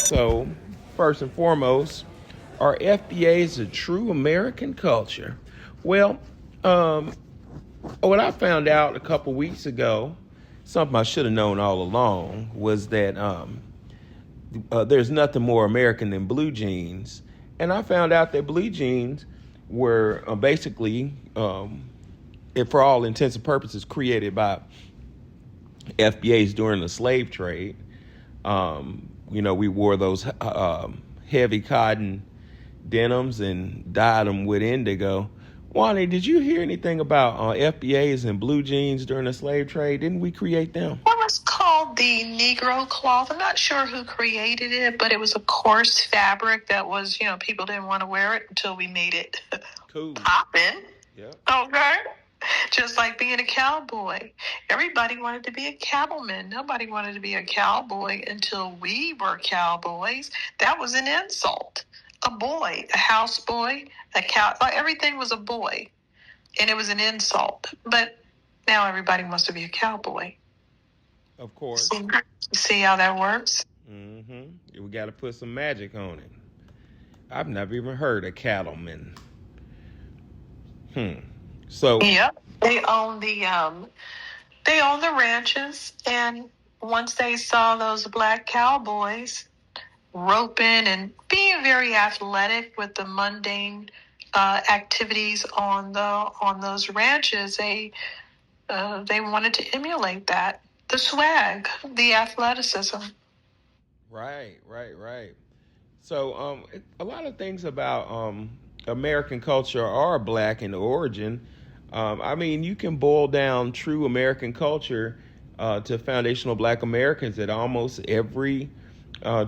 So, first and foremost, are FBAs a true American culture? Well, um, what I found out a couple weeks ago, something I should have known all along, was that there's nothing more American than blue jeans. And I found out that blue jeans were basically, for all intents and purposes, created by FBAs during the slave trade. We wore those heavy cotton denims and dyed them with indigo. Wani, did you hear anything about FBAs and blue jeans during the slave trade? Didn't we create them? What was called the Negro cloth? I'm not sure who created it, but it was a coarse fabric that was, people didn't want to wear it until we made it Cool. poppin'. Yeah. Okay. Just like being a cowboy. Everybody wanted to be a cattleman. Nobody wanted to be a cowboy until we were cowboys. That was an insult. A boy, a houseboy, a cow, everything was a boy. And it was an insult. But now everybody wants to be a cowboy. Of course. See how that works? Mm-hmm. We got to put some magic on it. I've never even heard of cattleman. So. Yep. They own the ranches, and once they saw those black cowboys roping and being very athletic with the mundane activities on those ranches, they wanted to emulate that, the swag, the athleticism. Right. So a lot of things about American culture are black in origin. You can boil down true American culture to foundational black Americans at almost every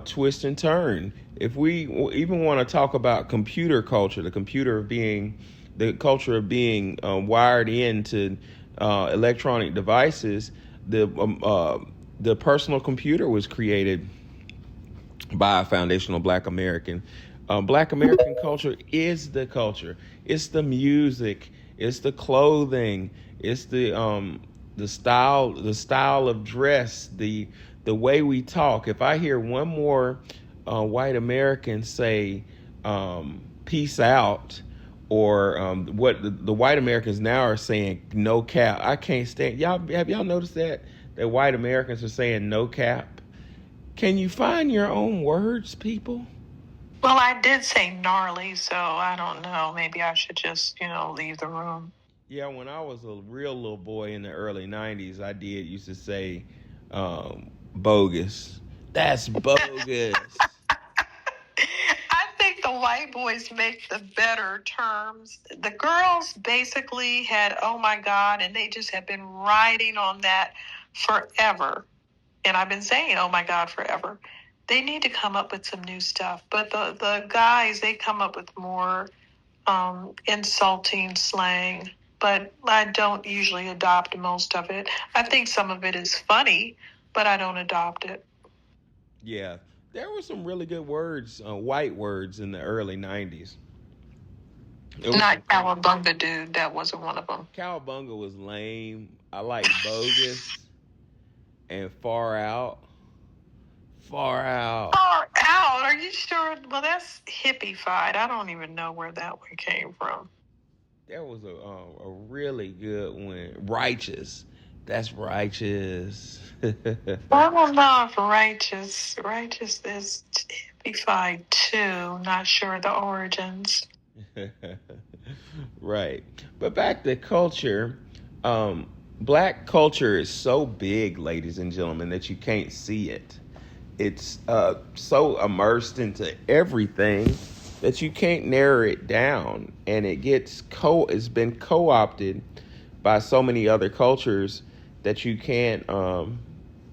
twist and turn. If we even want to talk about computer culture, the culture of being wired into electronic devices, the personal computer was created by a foundational black American. Black American culture is the culture. It's the music. It's the clothing. It's the style of dress. The way we talk. If I hear one more white American say "peace out," or what the white Americans now are saying, "no cap," I can't stand. Have y'all noticed that white Americans are saying "no cap"? Can you find your own words, people? Well, I did say gnarly, so I don't know. Maybe I should just, leave the room. Yeah, when I was a real little boy in the early 90s, I used to say bogus. That's bogus. I think the white boys make the better terms. The girls basically had, oh my God, and they just have been riding on that forever. And I've been saying, oh my God, forever. They need to come up with some new stuff. But the guys, they come up with more insulting slang. But I don't usually adopt most of it. I think some of it is funny, but I don't adopt it. Yeah, there were some really good words, white words in the early 90s. Not Cowabunga, dude. That wasn't one of them. Cowabunga was lame. I like bogus and far out. Far out. Far out? Are you sure? Well, that's hippie-fied. I don't even know where that one came from. There was a really good one. Righteous. That's righteous. I don't know if righteous is hippie-fied too. Not sure the origins. Right. But back to culture. Black culture is so big, ladies and gentlemen, that you can't see it. It's so immersed into everything that you can't narrow it down, and it's been co-opted by so many other cultures that you can't.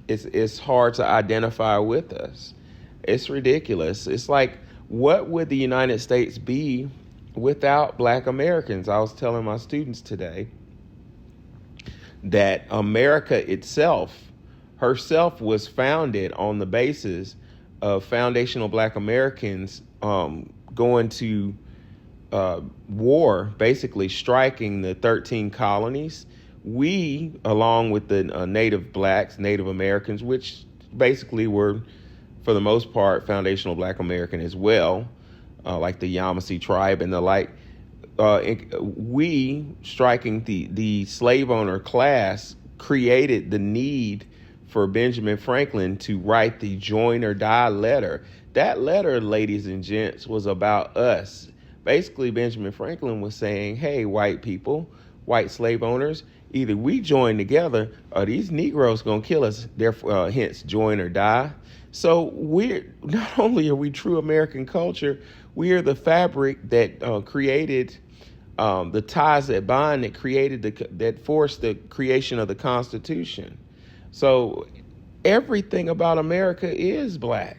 It's hard to identify with us. It's ridiculous. It's like, what would the United States be without Black Americans? I was telling my students today that America herself was founded on the basis of foundational Black Americans going to war, basically striking the 13 colonies, we, along with the native blacks, Native Americans, which basically were, for the most part, foundational Black American as well, like the Yamasee tribe and the like, we, striking the slave owner class, created the need for Benjamin Franklin to write the join or die letter. That letter, ladies and gents, was about us. Basically, Benjamin Franklin was saying, hey, white people, white slave owners, either we join together or these Negroes going to kill us. Therefore, hence, join or die. So we're not only are we true American culture, we are the fabric that created the ties that bind, that forced the creation of the Constitution. So everything about America is Black,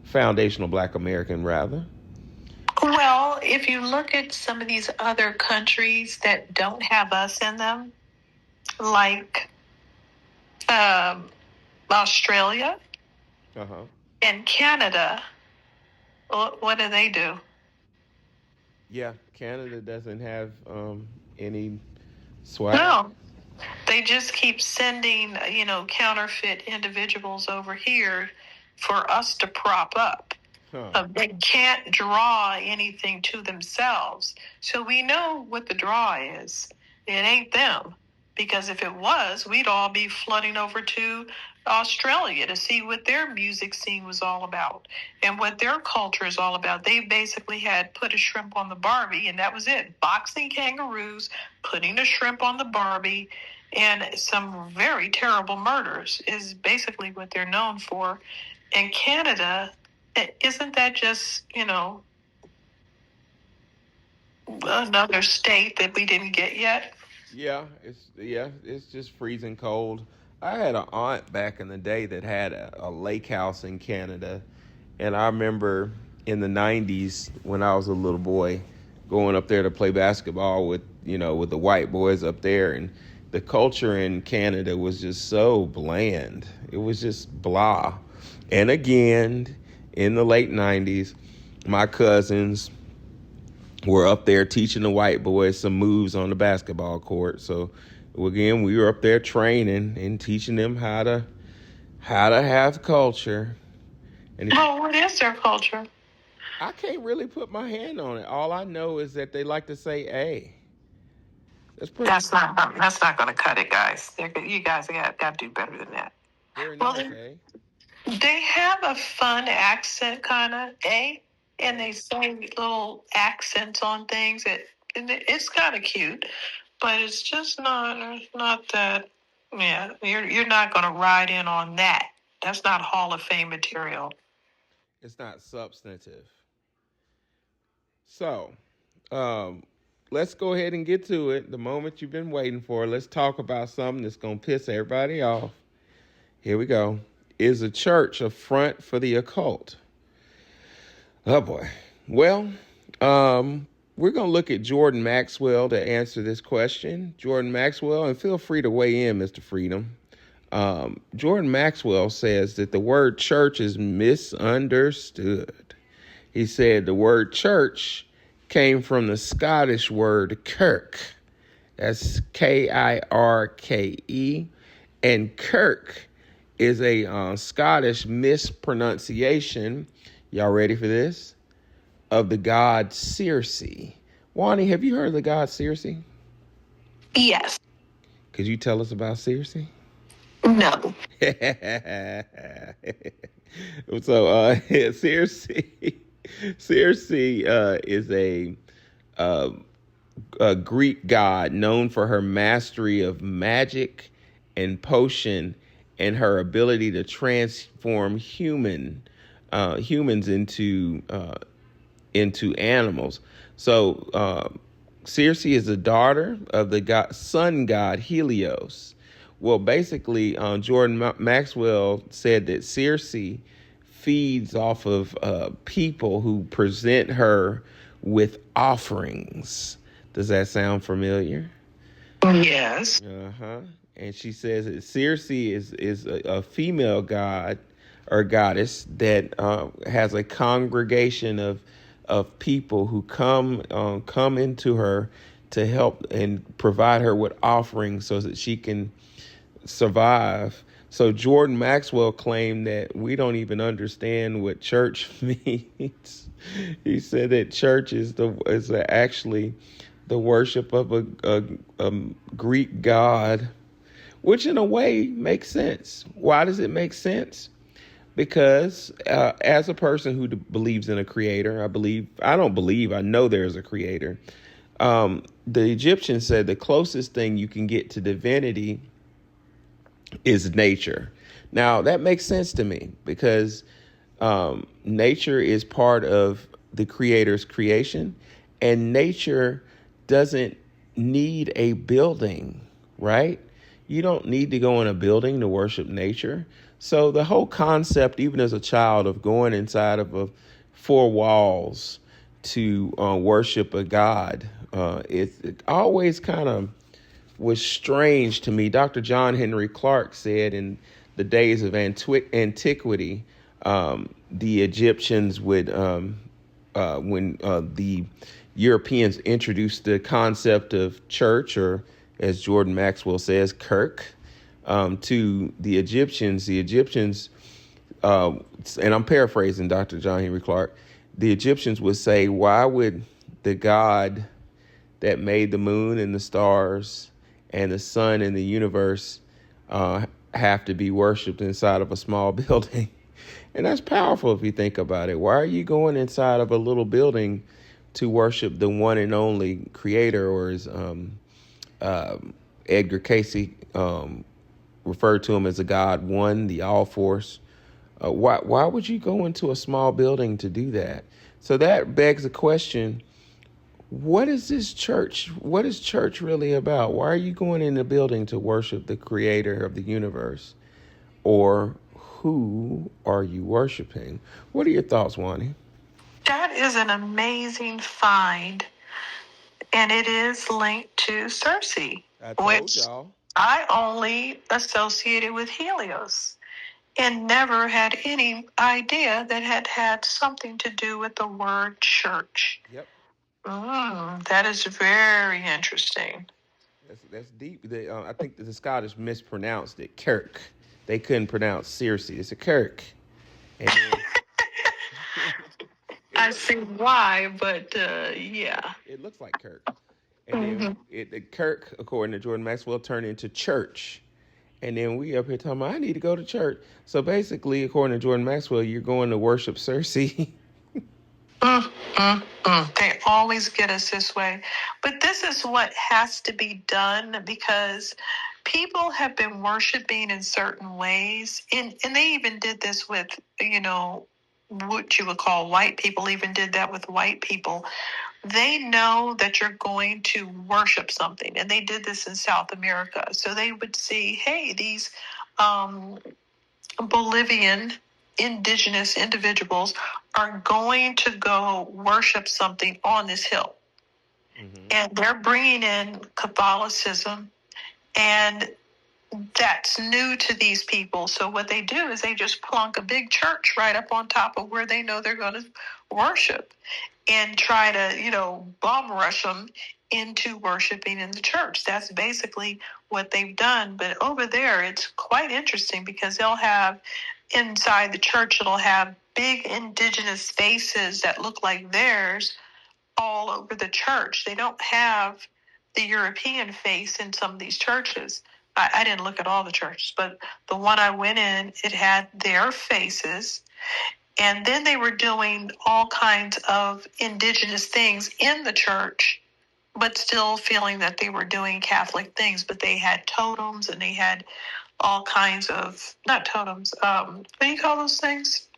foundational Black American, rather. Well, if you look at some of these other countries that don't have us in them, like Australia and Canada, what do they do? Yeah, Canada doesn't have any swag. No, they just keep sending, counterfeit individuals over here for us to prop up. They can't draw anything to themselves. So we know what the draw is. It ain't them. Because if it was, we'd all be flooding over to Australia to see what their music scene was all about and what their culture is all about. They basically had put a shrimp on the Barbie, and that was it. Boxing kangaroos, putting a shrimp on the Barbie, and some very terrible murders is basically what they're known for. And Canada, isn't that just, another state that we didn't get yet? Yeah, it's just freezing cold. I had an aunt back in the day that had a lake house in Canada, and I remember in the 90s when I was a little boy going up there to play basketball with the white boys up there, and the culture in Canada was just so bland. It was just blah. And again, in the late 90s, my cousins were up there teaching the white boys some moves on the basketball court. So again, we were up there training and teaching them how to have culture. And what is their culture? I can't really put my hand on it. All I know is that they like to say "a." That's not going to cut it, guys. You guys got to do better than that. Very nice, they have a fun accent, kind of, and they say little accents on things it's kind of cute, but it's just not that. Yeah, you're not going to ride in on that. That's not Hall of Fame material. It's not substantive. So, let's go ahead and get to it. The moment you've been waiting for. Let's talk about something that's going to piss everybody off. Here we go. Is a church a front for the occult? Oh, boy. Well, we're going to look at Jordan Maxwell to answer this question. Jordan Maxwell, and feel free to weigh in, Mr. Freedom. Jordan Maxwell says that the word church is misunderstood. He said the word church came from the Scottish word kirk. That's Kirke. And kirk is a Scottish mispronunciation, y'all ready for this, of the god Circe. Wani, have you heard of the god Circe? Yes. Could you tell us about Circe? No. So Circe is a Greek god known for her mastery of magic and potion and her ability to transform humans into animals. So Circe is the daughter of the sun god Helios. Well, basically, Jordan Maxwell said that Circe feeds off of people who present her with offerings. Does that sound familiar? Yes. And she says that Circe is a female god or goddess that has a congregation of people who come into her to help and provide her with offerings so that she can survive. So Jordan Maxwell claimed that we don't even understand what church means. He said that church is actually the worship of a Greek god, which in a way makes sense. Why does it make sense? Because as a person who believes in a creator, I know there's a creator. The Egyptians said the closest thing you can get to divinity is nature. Now, that makes sense to me because nature is part of the creator's creation, and nature doesn't need a building, right? You don't need to go in a building to worship nature. So the whole concept, even as a child, of going inside of four walls to worship a god, it always kind of was strange to me. Dr. John Henry Clarke said in the days of antiquity, the Egyptians would, when the Europeans introduced the concept of church, or as Jordan Maxwell says, kirk, to the Egyptians, and I'm paraphrasing Dr. John Henry Clarke, the Egyptians would say, why would the God that made the moon and the stars and the sun and the universe have to be worshipped inside of a small building? And that's powerful if you think about it. Why are you going inside of a little building to worship the one and only creator, or as Edgar Casey referred to him as a God one, the all force? Why would you go into a small building to do that? So that begs the question, what is this church? What is church really about? Why are you going in the building to worship the creator of the universe? Or who are you worshiping? What are your thoughts, Wani? That is an amazing find. And it is linked to Circe, which y'all. I only associated with Helios and never had any idea that had something to do with the word church. Yep. That is very interesting. That's deep. I think the Scottish mispronounced it, Kirk. They couldn't pronounce Circe. It's a Kirk. And I see why, but yeah. It looks like Kirk. And then it Kirk, according to Jordan Maxwell, turned into church. And then we up here talking about, I need to go to church. So basically, according to Jordan Maxwell, you're going to worship Circe. They always get us this way. But this is what has to be done, because people have been worshiping in certain ways. And they even did this with, what you would call white people, even did that with white people. They know that you're going to worship something. And they did this in South America. So they would see, hey, these Bolivian indigenous individuals are going to go worship something on this hill. And they're bringing in Catholicism, and that's new to these people. So what they do is they just plunk a big church right up on top of where they know they're going to worship, and try to, bum rush them into worshiping in the church. That's basically what they've done. But over there, it's quite interesting, because they'll have inside the church, it'll have big indigenous faces that look like theirs all over the church. They don't have the European face in some of these churches. I didn't look at all the churches, but the one I went in, it had their faces. And then they were doing all kinds of indigenous things in the church, but still feeling that they were doing Catholic things. But they had totems, and they had all kinds of, not totems, what do you call those things?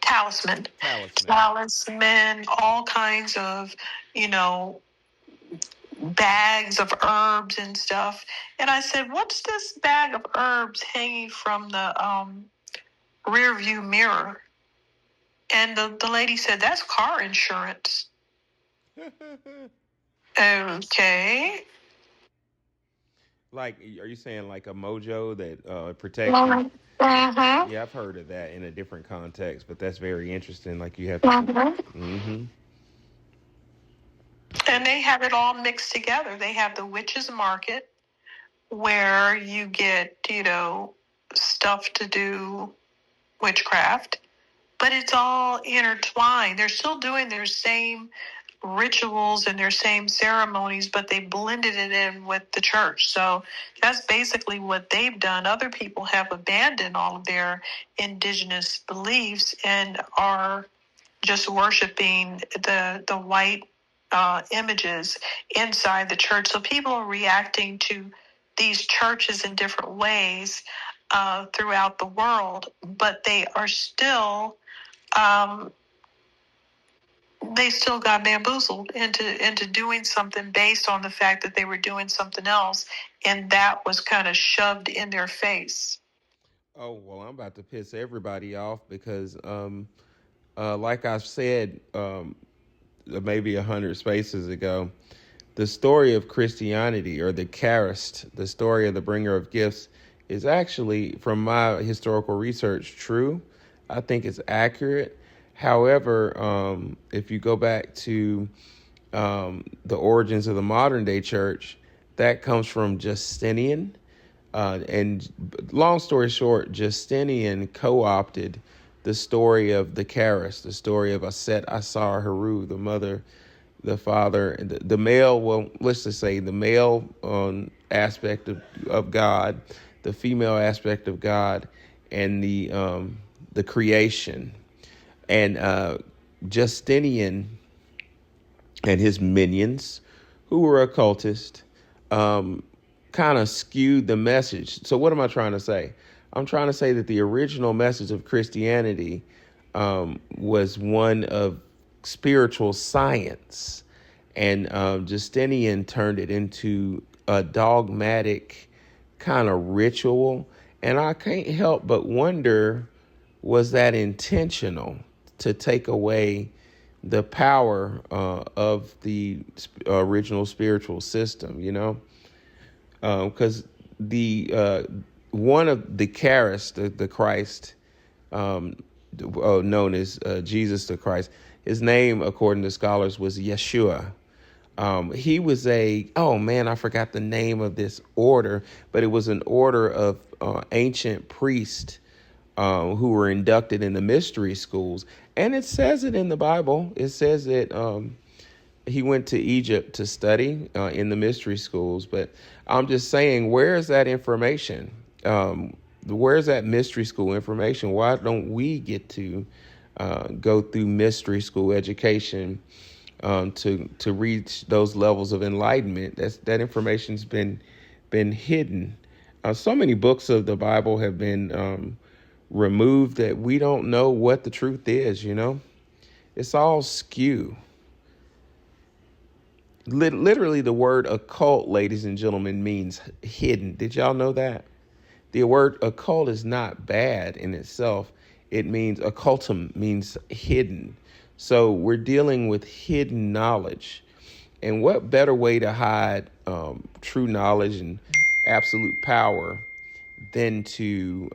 Talisman, all kinds of, bags of herbs and stuff. And I said, what's this bag of herbs hanging from the rear view mirror? And the lady said, that's car insurance. Okay. Like, are you saying like a mojo that protects you? Yeah, I've heard of that in a different context, but that's very interesting. Like you have to. And they have it all mixed together. They have the witches market where you get, stuff to do witchcraft, but it's all intertwined. They're still doing their same rituals and their same ceremonies, but they blended it in with the church. So that's basically what they've done. Other people have abandoned all of their indigenous beliefs and are just worshiping the white images inside the church. So people are reacting to these churches in different ways throughout the world, but they are still they still got bamboozled into doing something based on the fact that they were doing something else, and that was kind of shoved in their face. Oh, well, I'm about to piss everybody off because, like I've said, maybe 100 spaces ago, the story of Christianity, or the Charist, the story of the bringer of gifts, is actually, from my historical research, true. I think it's accurate. However, if you go back to the origins of the modern day church, that comes from Justinian. And long story short, Justinian co-opted the story of the Charis, the story of Aset, Asar, Heru, the mother, the father, and the male. Well, let's just say the male aspect of God, the female aspect of God, and the creation. And Justinian and his minions, who were occultists, kind of skewed the message. So what am I trying to say? I'm trying to say that the original message of Christianity was one of spiritual science, and Justinian turned it into a dogmatic kind of ritual. And I can't help but wonder, was that intentional to take away the power of the original spiritual system, because the one of the Charis, the Christ, known as Jesus the Christ, his name, according to scholars, was Yeshua. He was I forgot the name of this order, but it was an order of ancient priests who were inducted in the mystery schools. And it says it in the Bible. It says that he went to Egypt to study in the mystery schools. But I'm just saying, where is that information? Where's that mystery school information? Why don't we get to go through mystery school education to reach those levels of enlightenment? That information's been hidden. So many books of the Bible have been removed that we don't know what the truth is. It's all skew. Literally, the word occult, ladies and gentlemen, means hidden. Did y'all know that? The word occult is not bad in itself. It means occultum, means hidden. So we're dealing with hidden knowledge. And what better way to hide true knowledge and absolute power than to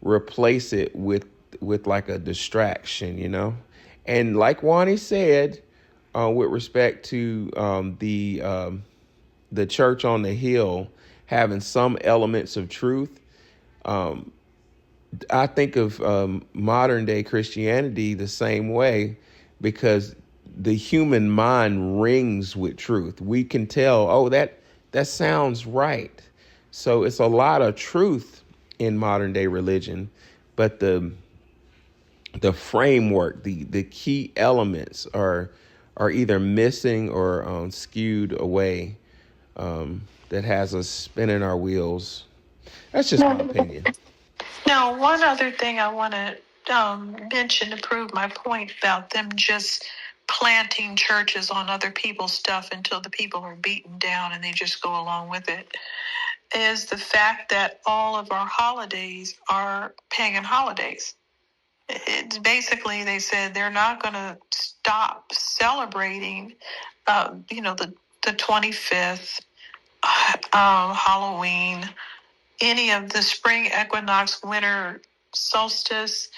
replace it with like a distraction, And like Wani said, with respect to the church on the hill having some elements of truth, I think of modern day Christianity the same way, because the human mind rings with truth. We can tell, that sounds right. So it's a lot of truth in modern day religion, but the framework, the key elements are either missing or skewed away. That has us spinning our wheels. That's just my opinion. Now, one other thing I want to mention to prove my point about them just planting churches on other people's stuff until the people are beaten down and they just go along with it, is the fact that all of our holidays are pagan holidays. It's basically, they said they're not going to stop celebrating, the 25th, Halloween, any of the spring equinox, winter solstice,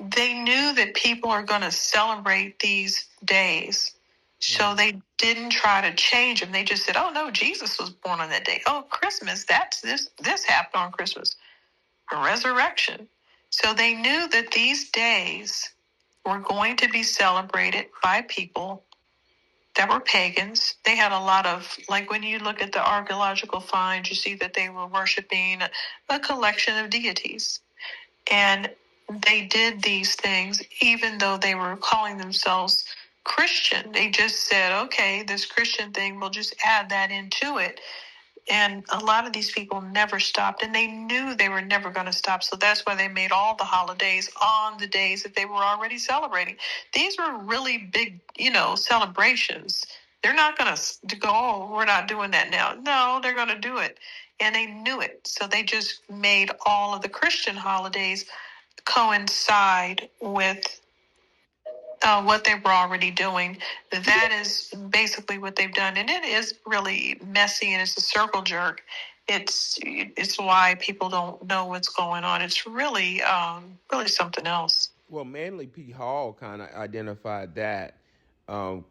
they knew that people are going to celebrate these days. So they didn't try to change them. They just said, oh, no, Jesus was born on that day. Oh, Christmas, this happened on Christmas. Resurrection. So they knew that these days were going to be celebrated by people that were pagans. They had a lot of, like when you look at the archaeological finds, you see that they were worshiping a collection of deities. And they did these things even though they were calling themselves Christian. They just said, okay, this Christian thing, we'll just add that into it. And a lot of these people never stopped, and they knew they were never going to stop. So that's why they made all the holidays on the days that they were already celebrating. These were really big, celebrations. They're not going to go, oh, we're not doing that now. No, they're going to do it. And they knew it. So they just made all of the Christian holidays coincide with what they were already doing. That is basically what they've done, and it is really messy, and it's a circle jerk. It's why people don't know what's going on. It's really really something else. Well, Manly P. Hall kind of identified that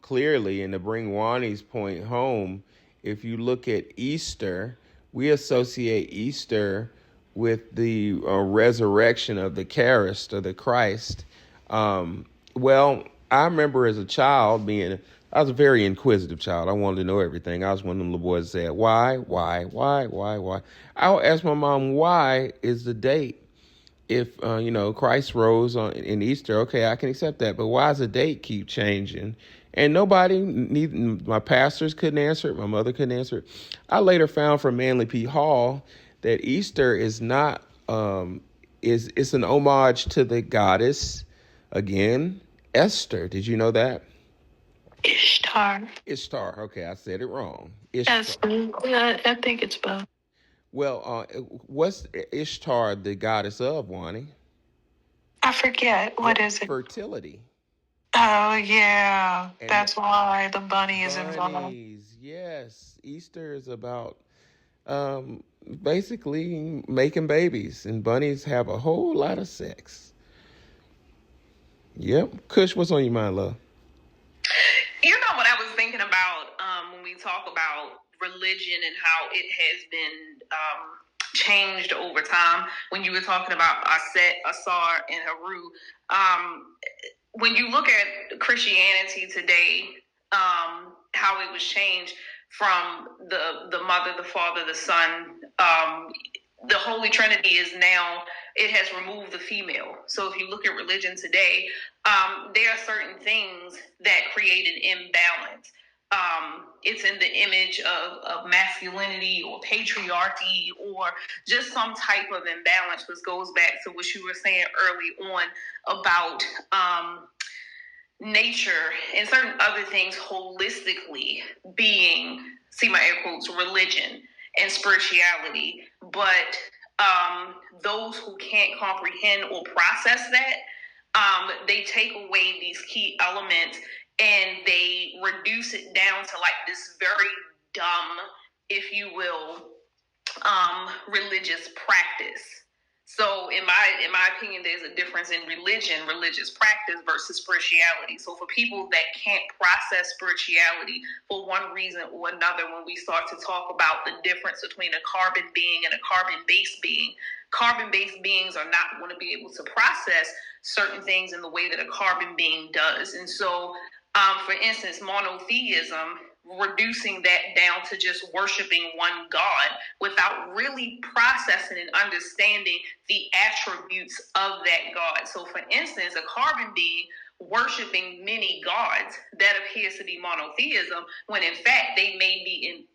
clearly, and to bring Wani's point home, if you look at Easter, we associate Easter with the resurrection of the Christ, or the Christ. Well, I remember as a child I was a very inquisitive child. I wanted to know everything. I was one of them little boys that said, why? I'll ask my mom, why is the date? If, Christ rose in Easter, okay, I can accept that. But why does the date keep changing? And my pastors couldn't answer it. My mother couldn't answer it. I later found from Manly P. Hall that Easter is not, it's an homage to the goddess, again, Esther. Did you know that? Ishtar. Okay, I said it wrong. Ishtar. Yes, I think it's both. Well, what's Ishtar the goddess of, Wani? I forget. What is it? Fertility. Oh, yeah. And that's why the bunny is involved. Yes. Easter is about basically making babies, and bunnies have a whole lot of sex. Yep. Kush, what's on your mind, love? What I was thinking about when we talk about religion and how it has been changed over time. When you were talking about Aset, Asar, and Haru, when you look at Christianity today, how it was changed from the Mother, the Father, the Son, the Holy Trinity is now, it has removed the female. So if you look at religion today, there are certain things that create an imbalance. It's in the image of masculinity or patriarchy or just some type of imbalance, which goes back to what you were saying early on about nature and certain other things holistically being, see my air quotes, religion and spirituality. But those who can't comprehend or process that, they take away these key elements and they reduce it down to like this very dumb, if you will, religious practice. So in my opinion, there's a difference in religious practice versus spirituality. So for people that can't process spirituality for one reason or another, when we start to talk about the difference between a carbon being and a carbon-based being, carbon-based beings are not going to be able to process certain things in the way that a carbon being does. And so, for instance, monotheism, reducing that down to just worshiping one God without really processing and understanding the attributes of that God. So for instance, a carbon being worshiping many gods, that appears to be monotheism, when in fact they may be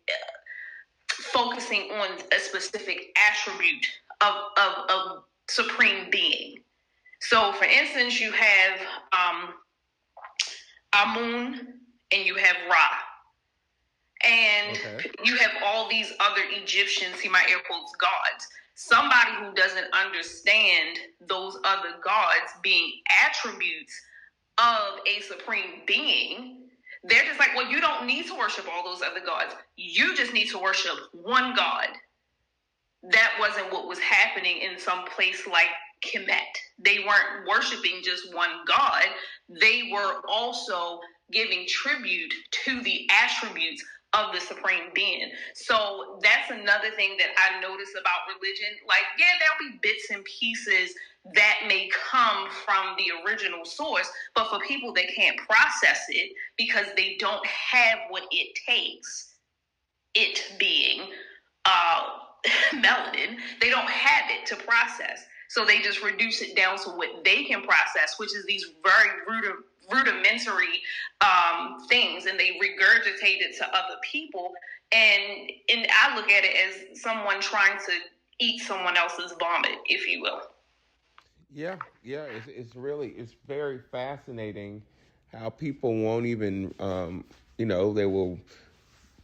focusing on a specific attribute of supreme being. So for instance, you have Amun and you have Ra. And you have all these other Egyptian, see my air quotes, gods. Somebody who doesn't understand those other gods being attributes of a supreme being, they're just like, well, you don't need to worship all those other gods. You just need to worship one God. That wasn't what was happening in some place like Kemet. They weren't worshiping just one God. They were also giving tribute to the attributes of the supreme being. So that's another thing that I notice about religion. Like, yeah, there'll be bits and pieces that may come from the original source, but for people that can't process it because they don't have what it takes, it being melanin, they don't have it to process. So they just reduce it down to what they can process, which is these very rudimentary things, and they regurgitate it to other people. And I look at it as someone trying to eat someone else's vomit, if you will. Yeah, it's very fascinating how people won't even, they will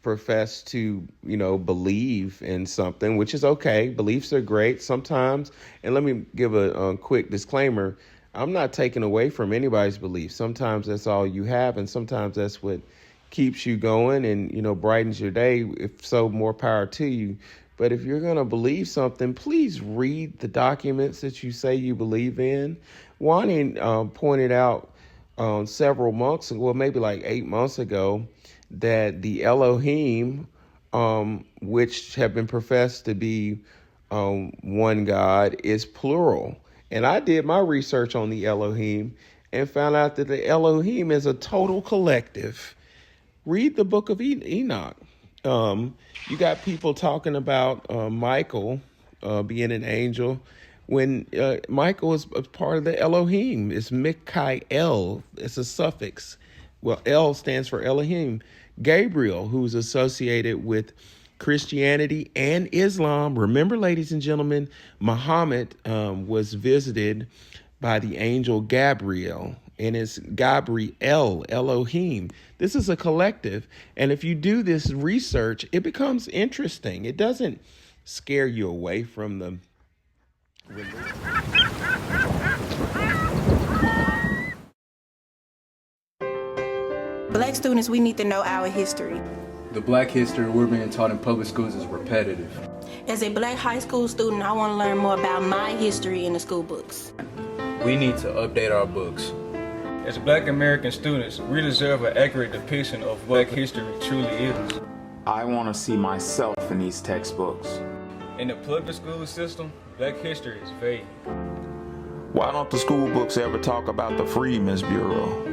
profess to, believe in something, which is okay. Beliefs are great sometimes. And let me give a quick disclaimer. I'm not taking away from anybody's belief. Sometimes that's all you have, and sometimes that's what keeps you going and, brightens your day. If so, more power to you. But if you're going to believe something, please read the documents that you say you believe in. Wani pointed out several months ago, well, maybe like 8 months ago, that the Elohim, which have been professed to be one God, is plural. And I did my research on the Elohim and found out that the Elohim is a total collective. Read the book of Enoch. You got people talking about Michael being an angel when Michael is a part of the Elohim. It's Mikael. It's a suffix. Well, El stands for Elohim. Gabriel, who's associated with Christianity and Islam. Remember, ladies and gentlemen, Muhammad was visited by the angel Gabriel, and it's Gabriel, Elohim. This is a collective. And if you do this research, it becomes interesting. It doesn't scare you away from the religion. Black students, we need to know our history. The black history we're being taught in public schools is repetitive. As a black high school student, I want to learn more about my history in the school books. We need to update our books. As Black American students, we deserve an accurate depiction of what Black history truly is. I want to see myself in these textbooks. In the public school system, Black history is vague. Why don't the school books ever talk about the Freedmen's Bureau?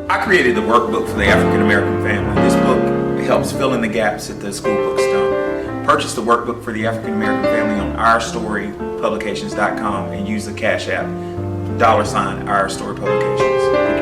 I created the workbook for the African American family. This book helps fill in the gaps that the school books don't. Purchase the workbook for the African American family on OurStoryPublications.com and use the Cash App, $Our Story Publications.